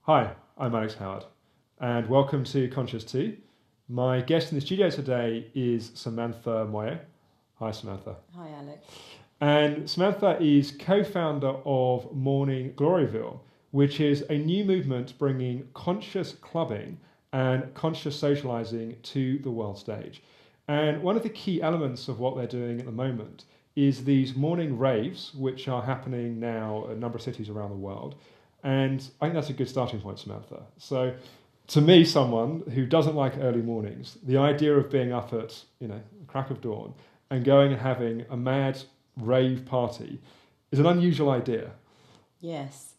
Hi, I'm Alex Howard, and welcome to Conscious Tea. My guest in the studio today is Samantha Moyo. Hi, Samantha. Hi, Alex. And Samantha is co-founder of Morning Gloryville, which is a new movement bringing conscious clubbing and conscious socializing to the world stage. And one of the key elements of what they're doing at the moment is these morning raves, which are happening now in a number of cities around the world. And I think that's a good starting point, Samantha. So to me, someone who doesn't like early mornings, the idea of being up at, the crack of dawn and going and having a mad rave party is an unusual idea. Yes.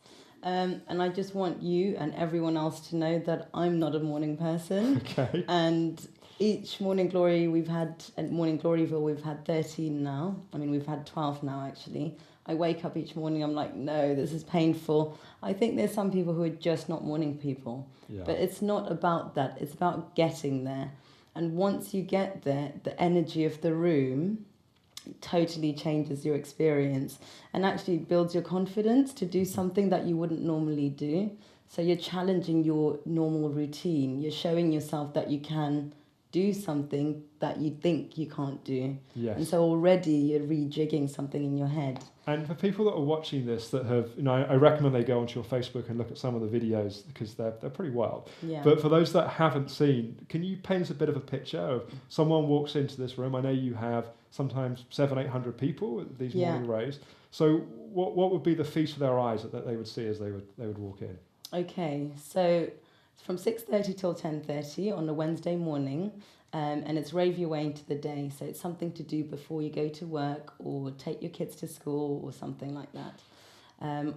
And I just want you and everyone else to know that I'm not a morning person. Okay. And each Morning Glory at Morning Gloryville, we've had 13 now. I mean, we've had 12 now, actually. I wake up each morning, I'm like, no, this is painful. I think there's some people who are just not morning people. Yeah. But it's not about that. It's about getting there. And once you get there, the energy of the room totally changes your experience and actually builds your confidence to do something that you wouldn't normally do. So you're challenging your normal routine. You're showing yourself that you can do something that you think you can't do. Yes. And so already you're rejigging something in your head. And for people that are watching this that have, I recommend they go onto your Facebook and look at some of the videos because they're pretty wild. Yeah. But for those that haven't seen, can you paint us a bit of a picture of someone walks into this room? I know you have sometimes 700-800 people at these morning raves. So what would be the feast of their eyes that they would see as they would walk in? Okay, so from 6:30 till 10:30 on a Wednesday morning, and it's rave your way into the day. So it's something to do before you go to work or take your kids to school or something like that.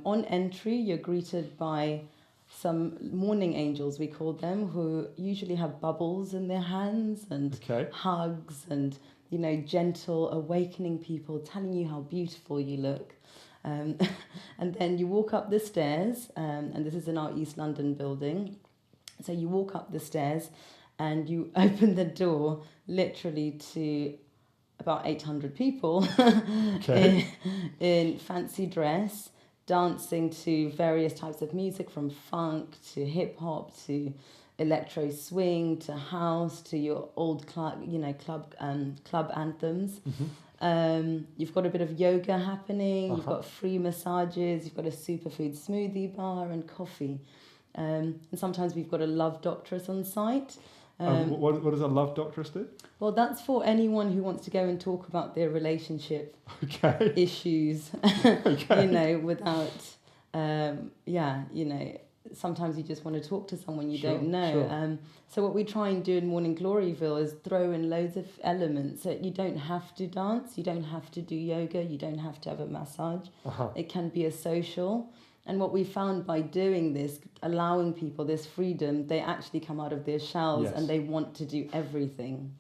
On entry, you're greeted by some morning angels, we call them, who usually have bubbles in their hands and hugs and, gentle awakening people, telling you how beautiful you look. And then you walk up the stairs, and this is in our East London building. So you walk up the stairs and you open the door literally to about 800 people in fancy dress, dancing to various types of music, from funk to hip hop to electro swing to house to your old club anthems. Mm-hmm. You've got a bit of yoga happening. You've got free massages. You've got a superfood smoothie bar and coffee. And sometimes we've got a love doctoress on site. What does a love doctoress do? Well, that's for anyone who wants to go and talk about their relationship issues. Without, sometimes you just want to talk to someone you don't know. Sure. So what we try and do in Morning Gloryville is throw in loads of elements. So you don't have to dance, you don't have to do yoga, you don't have to have a massage. It can be a social. And what we found by doing this, allowing people this freedom, they actually come out of their shells and they want to do everything,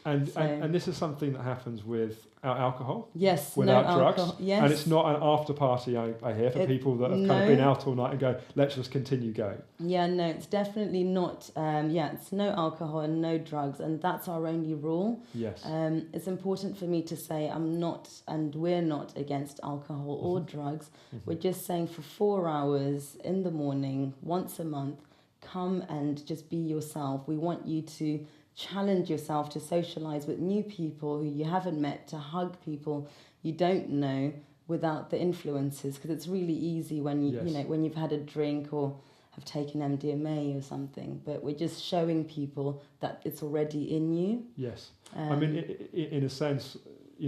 And this is something that happens without alcohol? Yes, without no drugs? Alcohol, yes. And it's not an after party, I hear, for people that have kind of been out all night and go, let's just continue going. Yeah, no, it's definitely not. It's no alcohol and no drugs, and that's our only rule. Yes. It's important for me to say I'm not, and we're not against alcohol or drugs. Mm-hmm. We're just saying for 4 hours in the morning, once a month, come and just be yourself. We want you to challenge yourself to socialize with new people who you haven't met, to hug people you don't know without the influences, because it's really easy when when you've had a drink or have taken MDMA or something, but we're just showing people that it's already in you. Yes. I mean, in a sense,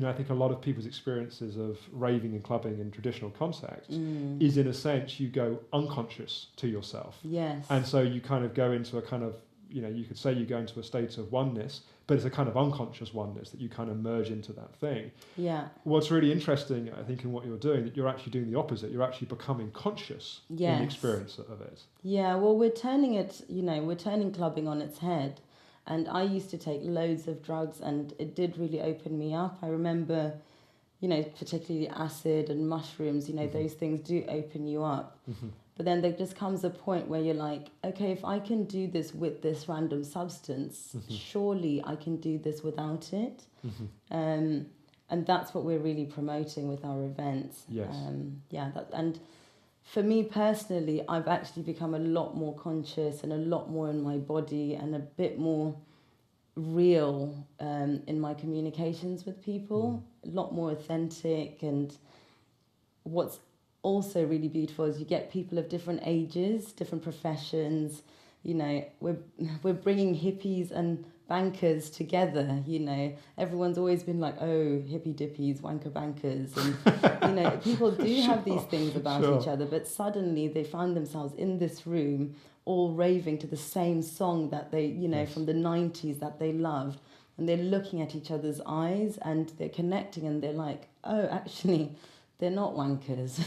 I think a lot of people's experiences of raving and clubbing in traditional contexts is, in a sense, you go unconscious to yourself. Yes. And so you kind of go into a kind of, you could say you go into a state of oneness, but it's a kind of unconscious oneness that you kind of merge into that thing. Yeah. What's really interesting, I think, in what you're doing, that you're actually doing the opposite. You're actually becoming conscious in the experience of it. Yeah, well, we're turning clubbing on its head. And I used to take loads of drugs, and it did really open me up. I remember, particularly acid and mushrooms, those things do open you up. Mm-hmm. But then there just comes a point where you're like, okay, if I can do this with this random substance, surely I can do this without it. And that's what we're really promoting with our events. Yes. And for me personally, I've actually become a lot more conscious and a lot more in my body and a bit more real in my communications with people, a lot more authentic. And what's also really beautiful is you get people of different ages, different professions. You know, we're bringing hippies and bankers together. You know, everyone's always been like, oh, hippie dippies, wanker bankers, and you know, people do have these things about each other, but suddenly they find themselves in this room all raving to the same song that they, you know, from the 90s that they loved, and they're looking at each other's eyes and they're connecting, and they're like, oh, actually they're not wankers.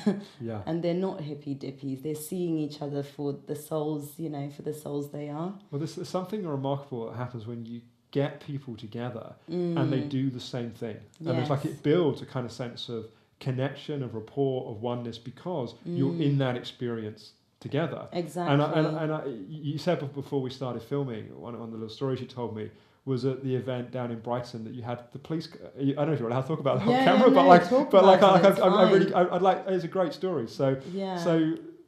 And they're not hippie dippies. They're seeing each other for the souls, you know, for the souls they are. Well, there's something remarkable that happens when you get people together and they do the same thing. And it's like it builds a kind of sense of connection, of rapport, of oneness, because you're in that experience together. Exactly. And you said before we started filming, one of the little stories you told me was at the event down in Brighton that you had the police. I don't know if you're allowed to talk about that on camera, I'd like. It's a great story. So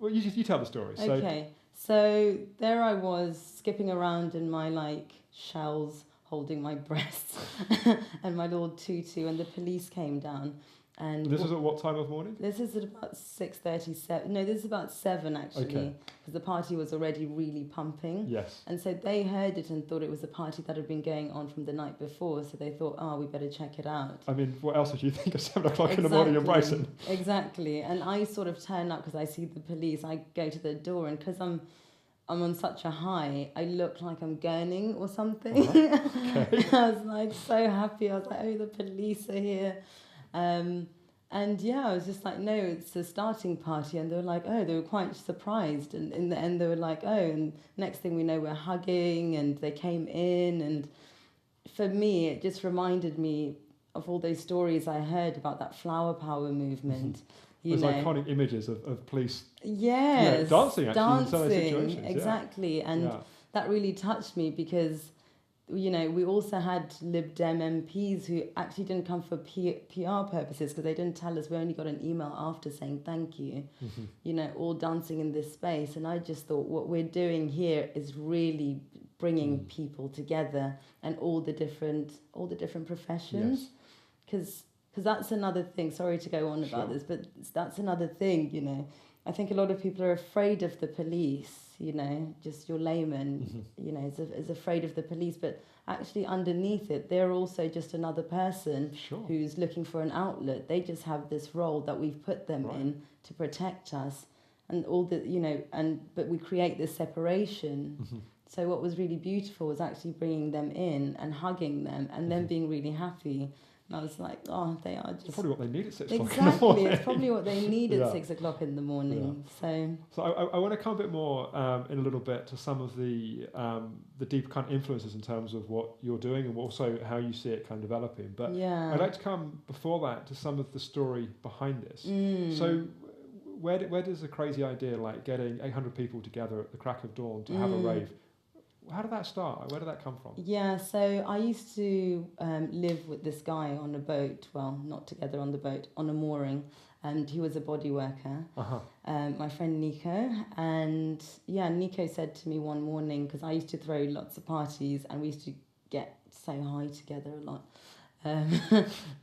well, you tell the story. Okay, so there I was skipping around in my like shells, holding my breasts and my little tutu, and the police came down. And this was at what time of morning? This is at about 6:37. No, this is about 7 actually, because the party was already really pumping. Yes. And so they heard it and thought it was a party that had been going on from the night before. So they thought, oh, we better check it out. I mean, what else would you think at 7 o'clock in the morning in Brighton? Exactly. And I sort of turn up because I see the police. I go to the door, and because I'm on such a high, I look like I'm gurning or something. I was like so happy. I was like, oh, the police are here. And yeah, I was just like, no, it's a starting party. And they were like, oh, they were quite surprised. And in the end, they were like, oh, and next thing we know, we're hugging, and they came in. And for me, it just reminded me of all those stories I heard about that flower power movement. Those iconic images of police dancing in some of those situations. Exactly. And that really touched me because, you know, we also had Lib Dem MPs who actually didn't come for PR purposes, because they didn't tell us. We only got an email after saying thank you, you know, all dancing in this space. And I just thought what we're doing here is really bringing people together, and all the different professions. Because that's another thing. Sorry to go on about this, but that's another thing, you know. I think a lot of people are afraid of the police, you know, just your layman, you know, is afraid of the police. But actually underneath it, they're also just another person who's looking for an outlet. They just have this role that we've put them in to protect us, and all the, you know, but we create this separation. So what was really beautiful was actually bringing them in and hugging them, and them being really happy. And I was like, oh, they are just... It's probably what they need at 6 o'clock in the morning. It's probably what they need at 6 o'clock in the morning. So I want to come a bit more in a little bit to some of the deep kind of influences in terms of what you're doing, and also how you see it kind of developing. But I'd like to come before that to some of the story behind this. So where does a crazy idea like getting 800 people together at the crack of dawn to have a rave, how did that start? Where did that come from? Yeah, so I used to live with this guy on a boat. Well, not together on the boat, on a mooring. And he was a body worker, my friend Nico. And yeah, Nico said to me one morning, because I used to throw lots of parties and we used to get so high together a lot.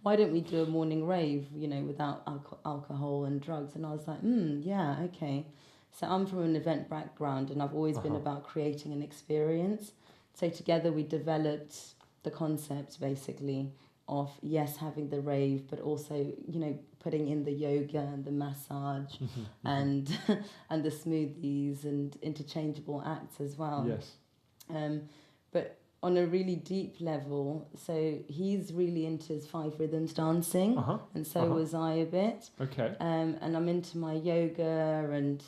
Why don't we do a morning rave, you know, without alcohol and drugs? And I was like, yeah, okay. So I'm from an event background, and I've always been about creating an experience. So together we developed the concept, basically, of, having the rave, but also, you know, putting in the yoga and the massage and the smoothies and interchangeable acts as well. Yes. But on a really deep level, so he's really into his 5 rhythms dancing, and so was I a bit. Okay. And I'm into my yoga and...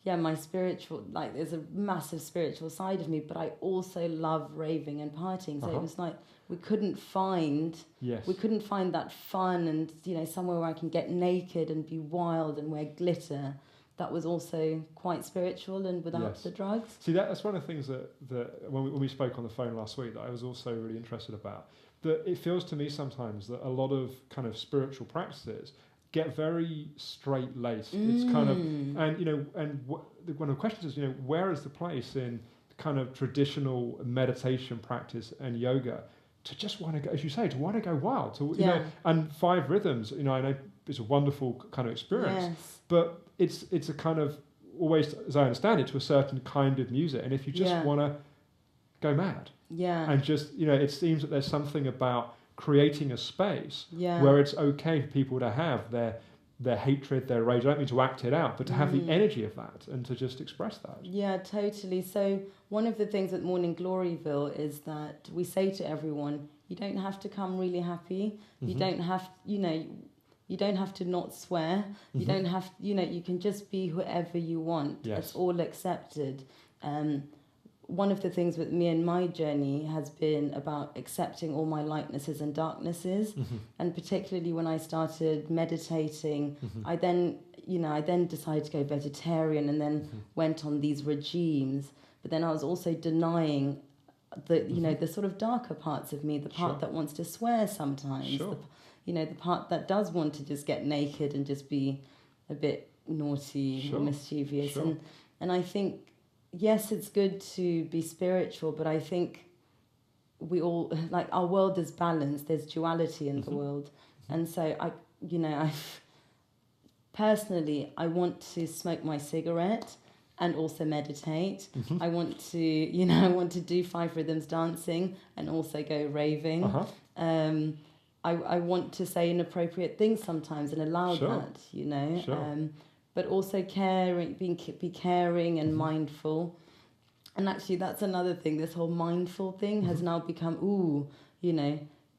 yeah, my spiritual, like there's a massive spiritual side of me, but I also love raving and partying. So it was like we couldn't find that fun and, you know, somewhere where I can get naked and be wild and wear glitter. That was also quite spiritual and without the drugs. See, that's one of the things that when we spoke on the phone last week that I was also really interested about. That it feels to me sometimes that a lot of kind of spiritual practices get very straight laced. It's kind of, and one of the questions is, where is the place in kind of traditional meditation practice and yoga to just want to go, as you say, to want to go wild, and 5 rhythms. I know it's a wonderful kind of experience, but it's a kind of, always, as I understand it, to a certain kind of music. And if you just want to go mad, and just, it seems that there's something about creating a space where it's okay for people to have their hatred, their rage. I don't mean to act it out, but to have the energy of that and to just express that. Yeah, totally. So one of the things at Morning Gloryville is that we say to everyone, you don't have to come really happy. You don't have, you don't have to not swear. You don't have, you can just be whoever you want. Yes. It's all accepted. One of the things with me and my journey has been about accepting all my lightnesses and darknesses. And particularly when I started meditating, I then decided to go vegetarian and then went on these regimes. But then I was also denying the sort of darker parts of me, the part that wants to swear sometimes, the part that does want to just get naked and just be a bit naughty or mischievous. And I think, yes, it's good to be spiritual, but I think we all, like, our world is balanced. There's duality in the world. And so I personally, I want to smoke my cigarette and also meditate. I want to do 5 rhythms dancing and also go raving. I want to say inappropriate things sometimes and allow that, but also caring, be caring and mindful. And actually, that's another thing. This whole mindful thing has now become,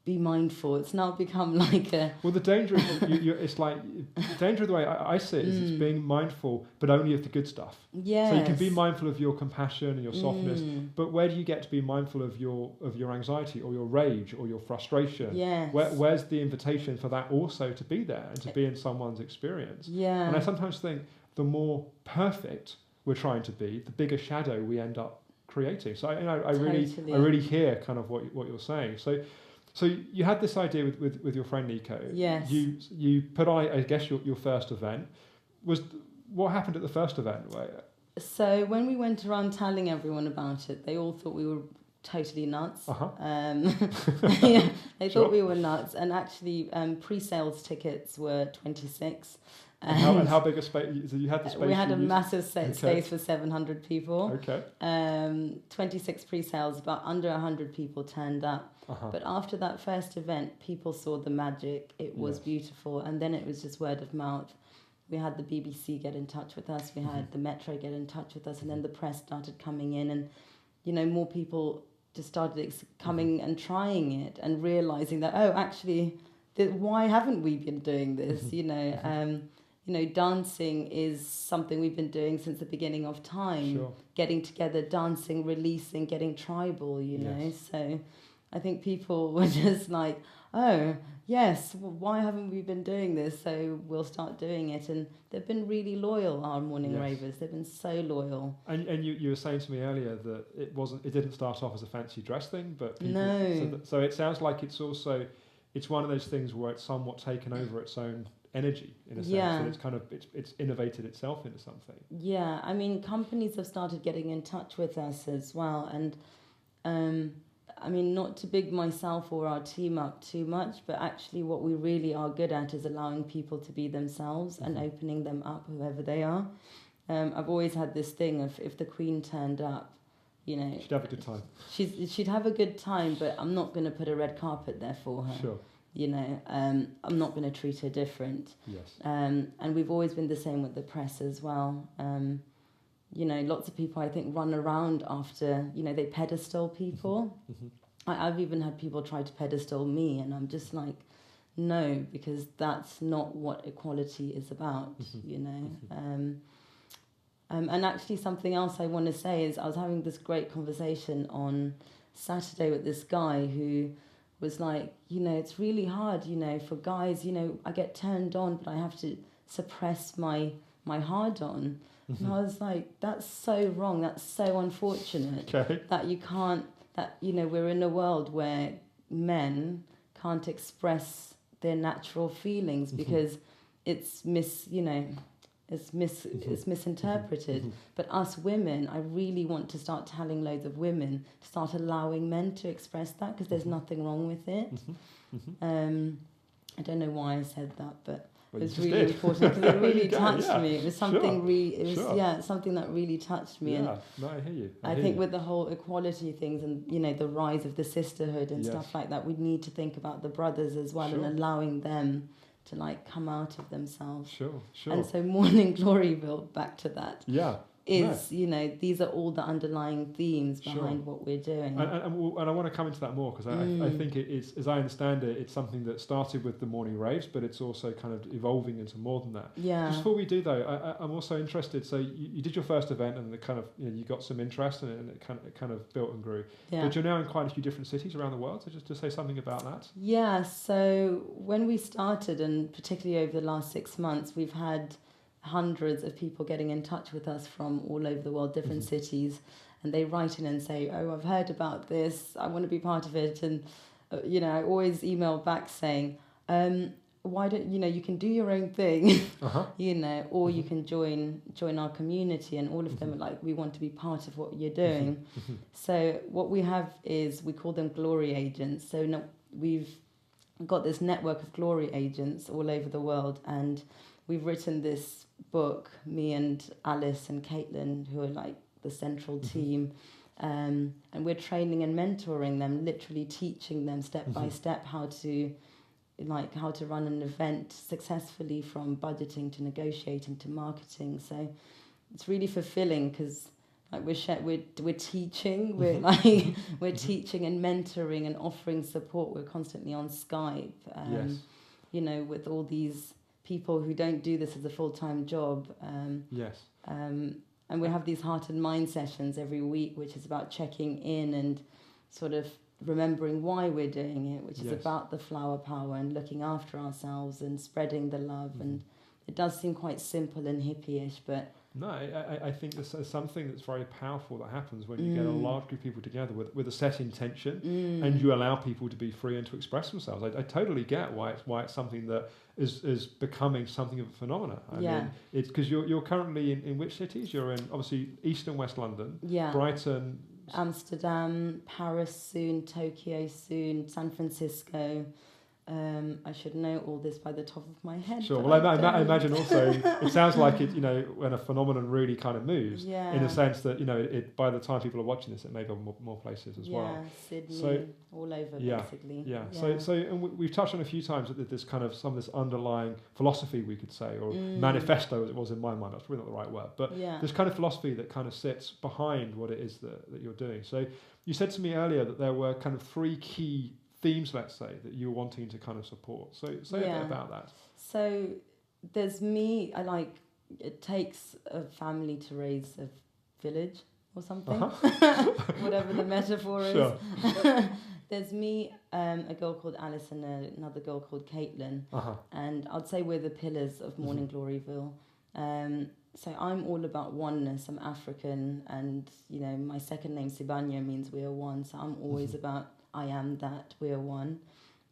be mindful. It's now become like a... Well, the danger is, it's like, the danger of the way I see it is it's being mindful, but only of the good stuff. Yes. So you can be mindful of your compassion and your softness, but where do you get to be mindful of your anxiety or your rage or your frustration? Yes. Where's the invitation for that also to be there and to be in someone's experience? Yeah. And I sometimes think the more perfect we're trying to be, the bigger shadow we end up creating. So I really hear kind of what you're saying. So you had this idea with your friend Nico. Yes. You put on, I guess, your first event. What happened at the first event? So when we went around telling everyone about it, they all thought we were totally nuts. They thought we were nuts. And actually, pre-sales tickets were 26. And how big a space? So you had the space. We had a massive space for 700 people. Okay. 26 pre-sales, about under 100 people turned up. But after that first event, people saw the magic. It was beautiful, and then it was just word of mouth. We had the BBC get in touch with us. We had the Metro get in touch with us, and then the press started coming in, and more people just started coming and trying it and realizing that actually, why haven't we been doing this? Dancing is something we've been doing since the beginning of time. Sure. Getting together, dancing, releasing, getting tribal, So I think people were just like, oh, yes, why haven't we been doing this? So we'll start doing it. And they've been really loyal, our morning ravers. They've been so loyal. And you were saying to me earlier that it didn't start off as a fancy dress thing, but people... No. So it sounds like it's one of those things where it's somewhat taken over its own energy, in a sense, that it's kind of it's innovated itself into something. Yeah, I mean, companies have started getting in touch with us as well, and not to big myself or our team up too much, but actually what we really are good at is allowing people to be themselves and opening them up, whoever they are. I've always had this thing of, if the Queen turned up, she'd have a good time. She'd have a good time, but I'm not going to put a red carpet there for her. Sure. I'm not going to treat her different. Yes. And we've always been the same with the press as well. Lots of people, I think, run around after, they pedestal people. I've even had people try to pedestal me, and I'm just like, no, because that's not what equality is about, And actually something else I want to say is I was having this great conversation on Saturday with this guy who was like, it's really hard, for guys, I get turned on, but I have to suppress my hard-on. And I was like, that's so wrong. That's so unfortunate that you can't, we're in a world where men can't express their natural feelings because it's it's misinterpreted. But us women, I really want to start telling loads of women to start allowing men to express that, because there's nothing wrong with it. I don't know why I said that, but it was really important, because it really touched me. It was something something that really touched me. Yeah, no, I hear you. I think with the whole equality things and, you know, the rise of the sisterhood and stuff like that, we need to think about the brothers as well, and allowing them to like come out of themselves. Sure. And so Morning Gloryville, back to that. You know, these are all the underlying themes behind what we're doing. And I want to come into that more, because I think it is, as I understand it, it's something that started with the morning raves, but it's also kind of evolving into more than that. Just before we do though, I'm also interested, so you did your first event and the kind of, you know, you got some interest in it, and it kind of built and grew. But you're now in quite a few different cities around the world, so just to say something about that. So when we started, and particularly over the last 6 months, we've had hundreds of people getting in touch with us from all over the world, different cities, and they write in and say, oh, I've heard about this, I want to be part of it. And you know, I always email back saying, why don't you can do your own thing, you know, or you can join our community. And all of them are like, we want to be part of what you're doing. So what we have is, we call them glory agents. So now we've got this network of glory agents all over the world, and we've written this book, me and Alice and Caitlin, who are like the central team, and we're training and mentoring them, literally teaching them step by step how to run an event successfully, from budgeting to negotiating to marketing. So it's really fulfilling, because like we're teaching, we're teaching and mentoring and offering support. We're constantly on Skype, you know, with all these people who don't do this as a full-time job. And we have these heart and mind sessions every week, which is about checking in and sort of remembering why we're doing it, which is about the flower power and looking after ourselves and spreading the love. And it does seem quite simple and hippie-ish, but no, I think there's something that's very powerful that happens when you get a large group of people together with a set intention, and you allow people to be free and to express themselves. I totally get why it's something that is becoming something of a phenomenon. I mean, it's because you're currently in which cities? You're in, obviously, East and West London, Brighton, Amsterdam, Paris soon, Tokyo soon, San Francisco. I should know all this by the top of my head. Sure. Well, I imagine also it sounds like it. You know, when a phenomenon really kind of moves, in a sense that, you know, it by the time people are watching this, it may go more places as well. Sydney, all over basically. So and we've touched on a few times that there's kind of some of this underlying philosophy, we could say, or manifesto, as it was in my mind. That's probably not the right word, but this kind of philosophy that kind of sits behind what it is that you're doing. So you said to me earlier that there were kind of 3 key themes, let's say, that you're wanting to kind of support. So say a bit about that. So there's me, it takes a family to raise a village or something, whatever the metaphor is. There's me, a girl called Alice, and another girl called Caitlin, and I'd say we're the pillars of Morning Gloryville. So I'm all about oneness. I'm African, and you know, my second name Sibanya means we are one, so I'm always about I am that, we are one.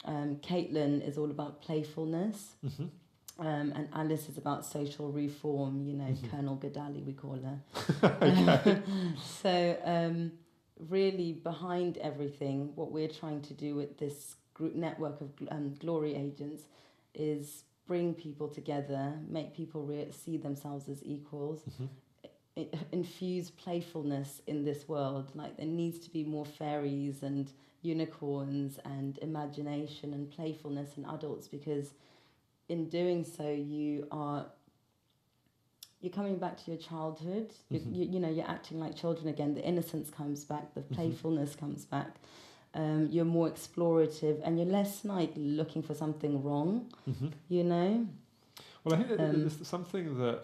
Caitlin is all about playfulness, and Alice is about social reform, you know, Colonel Gadali, we call her. So really behind everything, what we're trying to do with this group network of glory agents is bring people together, make people see themselves as equals, infuse playfulness in this world. Like, there needs to be more fairies and unicorns and imagination and playfulness in adults, because in doing so you're coming back to your childhood. You know, you're acting like children again. The innocence comes back, the playfulness comes back. You're more explorative, and you're less like looking for something wrong, you know. Well, I think that there's something that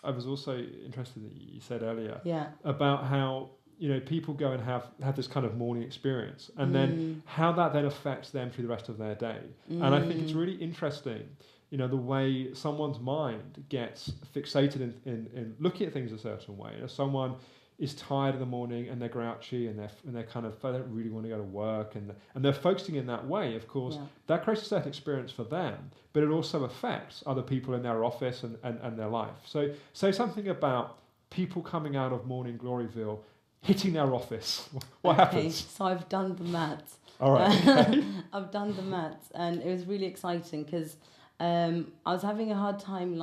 I was also interested that you said earlier about how, you know, people go and have this kind of morning experience, and then how that then affects them through the rest of their day. And I think it's really interesting, you know, the way someone's mind gets fixated in looking at things a certain way. You know, someone is tired in the morning and they're grouchy and they're kind of, they don't really want to go to work, and they're focusing in that way, of course, that creates a certain experience for them, but it also affects other people in their office and their life. So say something about people coming out of Morning Gloryville hitting their office. What happens? So I've done the maths. All right. Okay. I've done the maths, and it was really exciting because I was having a hard time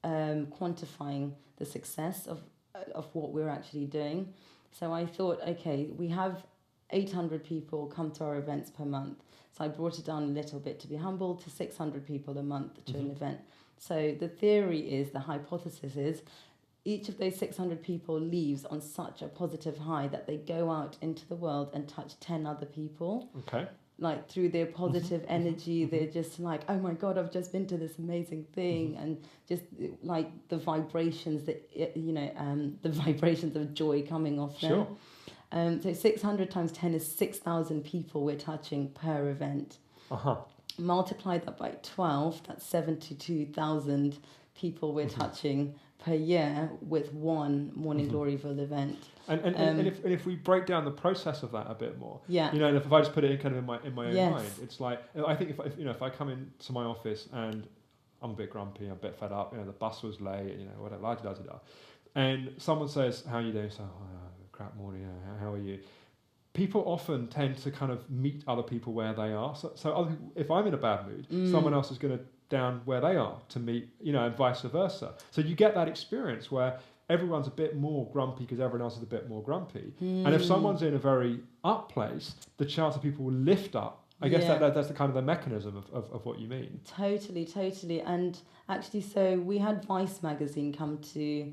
quantifying the success of what we're actually doing. So I thought, okay, we have 800 people come to our events per month. So I brought it down a little bit to be humble to 600 people a month to an event. So the theory is, the hypothesis is, each of those 600 people leaves on such a positive high that they go out into the world and touch 10 other people. Okay. Like through their positive energy, they're just like, oh my God, I've just been to this amazing thing. And just like the vibrations the vibrations of joy coming off them. Sure. So 600 times 10 is 6,000 people we're touching per event. Multiply that by 12, that's 72,000 people we're touching per year with one Morning Gloryville event. And if we break down the process of that a bit more, and if I just put it in kind of in my own mind, it's like, I think if I come into my office and I'm a bit grumpy, I'm a bit fed up, the bus was late, whatever, and someone says, "How are you doing?" So, crap morning. How are you? People often tend to kind of meet other people where they are. So if I'm in a bad mood, someone else is going to down where they are to meet, and vice versa. So you get that experience where everyone's a bit more grumpy because everyone else is a bit more grumpy. And if someone's in a very up place, the chance of people will lift up. I guess that's the kind of the mechanism of what you mean. Totally. And actually, so we had Vice magazine come to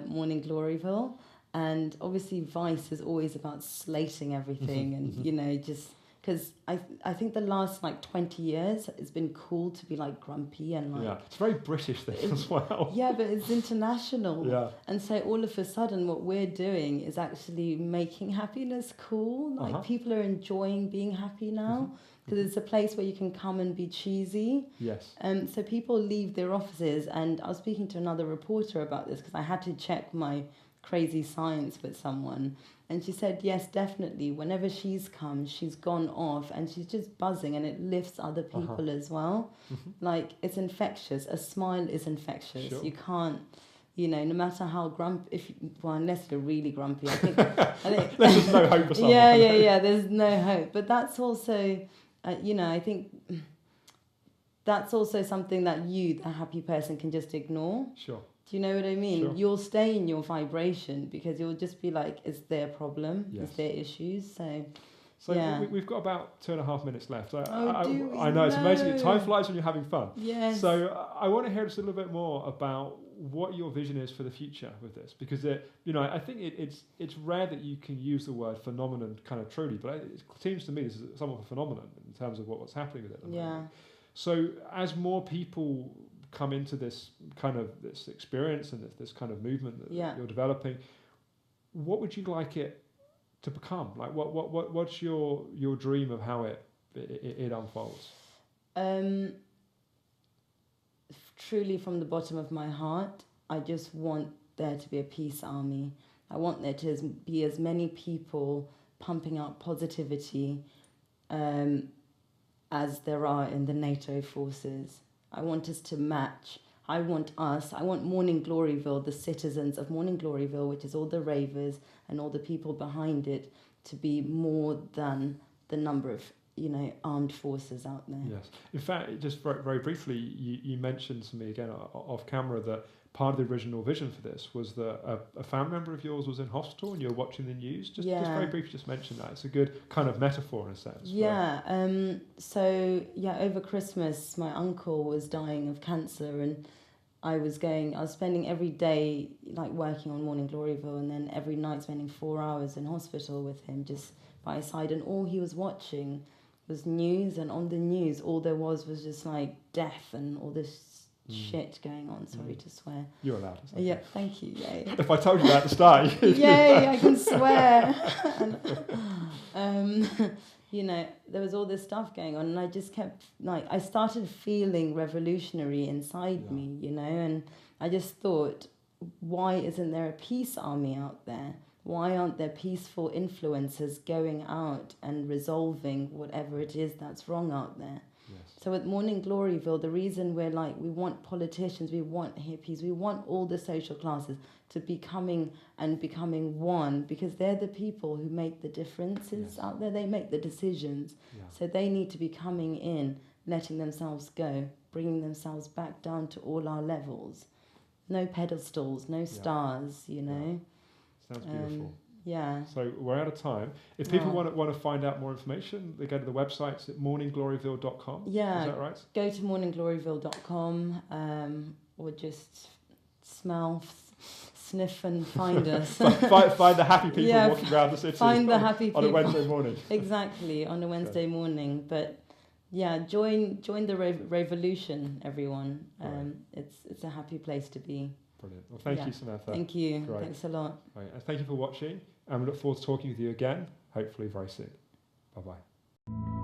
Morning Gloryville. And obviously Vice is always about slating everything and, just... Because I think the last 20 years it's been cool to be grumpy and it's a very British thing as well. Yeah, but it's international. Yeah. And so all of a sudden what we're doing is actually making happiness cool. People are enjoying being happy now because it's a place where you can come and be cheesy. Yes. So people leave their offices, and I was speaking to another reporter about this because I had to check my crazy science with someone. And she said, yes, definitely. Whenever she's come, she's gone off and she's just buzzing, and it lifts other people as well. It's infectious. A smile is infectious. Sure. You can't, no matter how grumpy, unless you're really grumpy. I think there's just no hope for someone. Yeah. There's no hope. But that's also, I think that's also something that you, the happy person, can just ignore. Sure. Do you know what I mean? Sure. You'll stay in your vibration because you'll just be like, it's their problem, it's their issues. So we've got about 2.5 minutes left. I know, it's amazing. Time flies when you're having fun. Yes. So I want to hear just a little bit more about what your vision is for the future with this, because I think it's rare that you can use the word phenomenon kind of truly, but it seems to me this is somewhat of a phenomenon in terms of what's happening with it. Yeah. So as more people come into this kind of this experience and this kind of movement that you're developing, what would you like it to become? What's your dream of how it unfolds? Truly from the bottom of my heart, I just want there to be a peace army. I want there to be as many people pumping out positivity as there are in the NATO forces. I want us to match. I want Morning Gloryville, the citizens of Morning Gloryville, which is all the ravers and all the people behind it, to be more than the number of, armed forces out there. Yes. In fact, just very, very briefly, you mentioned to me again off camera that part of the original vision for this was that a family member of yours was in hospital and you were watching the news. Just very briefly, just mention that. It's a good kind of metaphor in a sense. Yeah. Over Christmas, my uncle was dying of cancer, and I was spending every day working on Morning Gloryville, and then every night spending 4 hours in hospital with him just by his side, and all he was watching was news, and on the news all there was just death and all this shit going on. Sorry to swear. You're allowed to say. Yeah, thank you. Yay. If I told you that at the start. Yay, I can swear. And, there was all this stuff going on, and I just kept I started feeling revolutionary inside me, and I just thought, why isn't there a peace army out there? Why aren't there peaceful influencers going out and resolving whatever it is that's wrong out there? Yes. So at Morning Gloryville, the reason we're like, we want politicians, we want hippies, we want all the social classes to becoming one, because they're the people who make the differences Yes. out there. They make the decisions. Yeah. So they need to be coming in, letting themselves go, bringing themselves back down to all our levels. No pedestals, no stars, you know. Sounds beautiful. Yeah. So we're out of time. If people want to find out more information, they go to the website at morninggloryville.com. Yeah. Is that right? Go to morninggloryville.com or just smell, sniff and find us. find the happy people walking around the city find the happy people. On a Wednesday morning. Exactly, on a Wednesday morning. But yeah, join the revolution, everyone. It's a happy place to be. Brilliant. Well, thank you, Samantha. Thank you. Great. Thanks a lot. Right. And thank you for watching, and we look forward to talking with you again, hopefully very soon. Bye-bye.